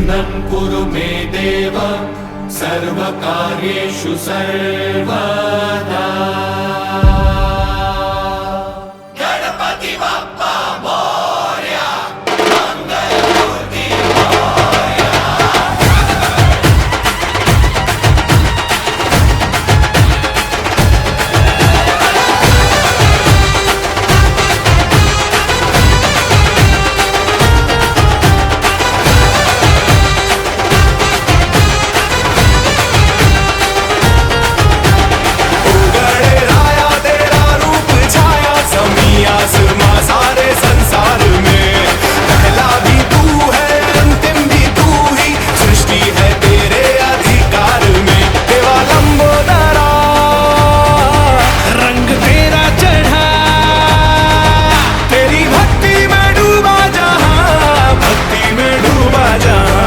प्रसीदं कुरु मे देव सर्वकार्येषु सर्वदा। गणपति बप्पा मोरया, मंगलमूर्ति मोरया। सारे संसार में पहला भी तू है, अंतिम भी तू ही, सृष्टि है तेरे अधिकार में। देवा लंबोदरा रंग तेरा चढ़ा, तेरी भक्ति में डूबा जहां, भक्ति में डूबा जहां।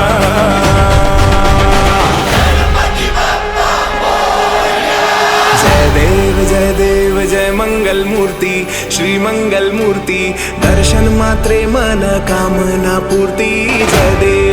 जय देव जय मंगल मूर्ति, श्री मंगल मूर्ति, दर्शन मात्रे मन कामना पूर्ति। जय देव